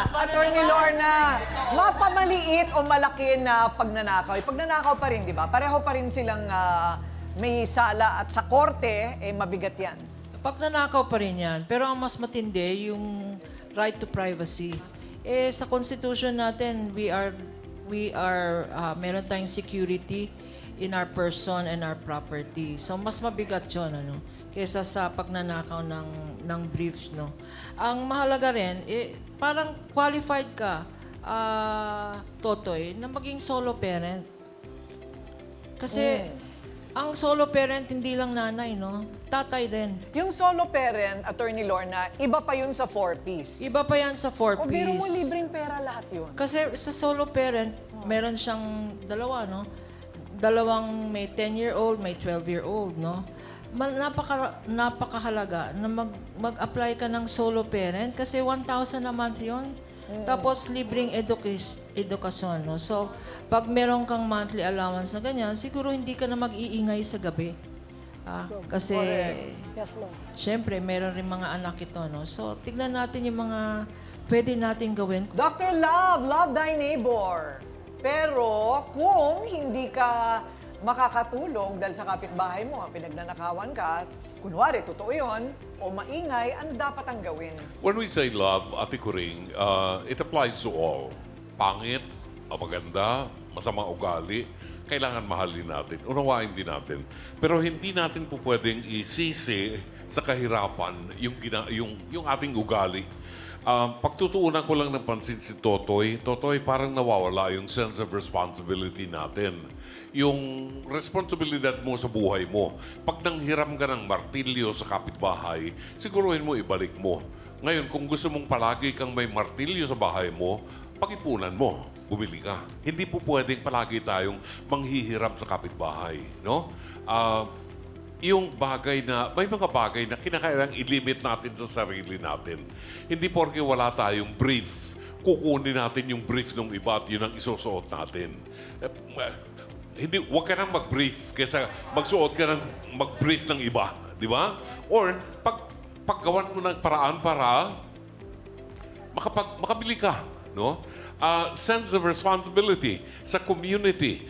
Attorney Lorna, mapamaliit o malaki na pagnanakaw? Pagnanakaw pa rin, di ba? Pareho pa rin silang may sala at sa korte, mabigat yan. Pag nanakaw pa rin yan, pero ang mas matindi, yung right to privacy. Sa Constitution natin, meron tayong security in our person and our property. So, mas mabigat yun, kaysa sa pagnanakaw ng briefs, no? Ang mahalaga rin, parang qualified ka, Totoy, na maging solo parent. Kasi, ang solo parent, hindi lang nanay, no? Tatay din. Yung solo parent, Attorney Lorna, iba pa yun sa 4-piece. Iba pa yan sa 4-piece. O biro mo, libreng pera lahat yun. Kasi sa solo parent, meron siyang dalawa, no? Dalawang may 10-year-old, may 12-year-old, no? Napakahalaga na mag-apply ka ng solo parent kasi 1,000 a month yun. Tapos libreng edukasyon, no? So, pag meron kang monthly allowance na ganyan, siguro hindi ka na mag-iingay sa gabi. Kasi, Yes, ma'am. syempre, meron rin mga anak ito, no? So, tignan natin yung mga pwede natin gawin. Dr. Love, love thy neighbor. Pero kung hindi ka makakatulog dahil sa kapitbahay mo, pinagnanakawan ka, kunwari, totoo yun, o maingay, ano dapat ang gawin? When we say love, Ate Kuring, it applies to all. Pangit, maganda, masamang ugali, kailangan mahalin natin, unawain din natin. Pero hindi natin po pwedeng isisi sa kahirapan yung ating ugali. Pagtutuunan ko lang ng pansin si Totoy, parang nawawala yung sense of responsibility natin. Yung responsibilidad mo sa buhay mo. Pag nanghiram ka ng martilyo sa kapitbahay, siguruhin mo ibalik mo. Ngayon, kung gusto mong palagi kang may martilyo sa bahay mo, pag-ipunan mo, bumili ka. Hindi po pwedeng palagi tayong manghihiram sa kapitbahay, no? Yung bagay na, may mga bagay na kinakailangang i-limit natin sa sarili natin. Hindi porke wala tayong brief, kukunin natin yung brief ng iba at yun ang isusuot natin. Huwag ka nang mag-brief kaysa magsuot ka ng mag-brief ng iba, di ba? Or, paggawan mo ng paraan para makabili ka, no? Sense of responsibility sa community.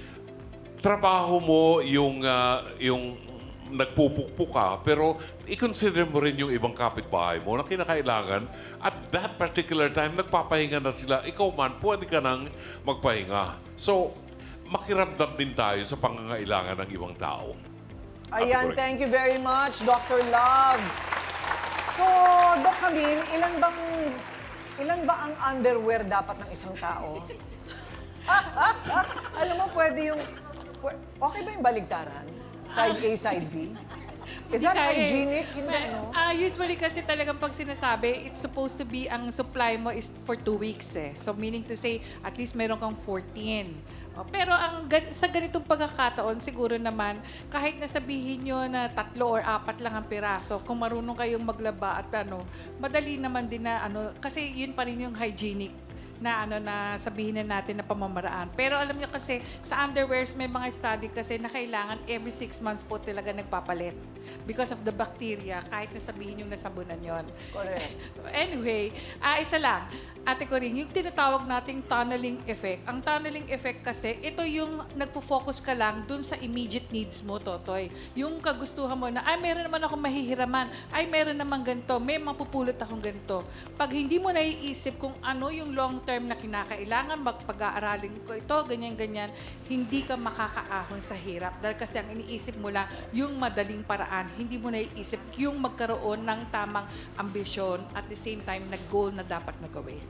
Trabaho mo yung nagpupukpuk ka, pero i-consider mo rin yung ibang kapitbahay mo na kinakailangan at that particular time, nagpapahinga na sila. Ikaw man, pwede ka nang magpahinga. So, makiramdam din tayo sa pangangailangan ng ibang tao. Ayan, thank you very much, Dr. Love. So, Doc Camille, ilan ba ang underwear dapat ng isang tao? Alam mo, pwede yung... Okay ba yung baligtaran? Side A, side B? Is that hygienic? Hindi, no? Usually kasi talagang pag sinasabi, it's supposed to be, ang supply mo is for 2 weeks eh. So meaning to say, at least meron kang 14. Pero sa ganitong pagkakataon, siguro naman, kahit na sabihin nyo na 3 or 4 lang ang piraso, kung marunong kayong maglaba at madali naman din na kasi yun pa rin yung hygienic na na sabihin na natin na pamamaraan. Pero alam niyo kasi sa underwears may mga study kasi na kailangan every 6 months po talaga nagpapalit because of the bacteria kahit na sabihin yung nasabunan yon. Correct. Anyway, isa lang. Ate Corinne, yung tinatawag nating tunneling effect. Ang tunneling effect kasi, ito yung nagpo-focus ka lang dun sa immediate needs mo, Totoy. Yung kagustuhan mo na, meron naman akong mahihiraman. Meron naman ganito. May mapupulot akong ganito. Pag hindi mo naiisip kung ano yung long-term na kinakailangan, magpag-aaralin ko ito, ganyan-ganyan, hindi ka makakaahon sa hirap. Dahil kasi ang iniisip mo lang, yung madaling paraan. Hindi mo naiisip yung magkaroon ng tamang ambisyon at the same time na goal na dapat na gawin.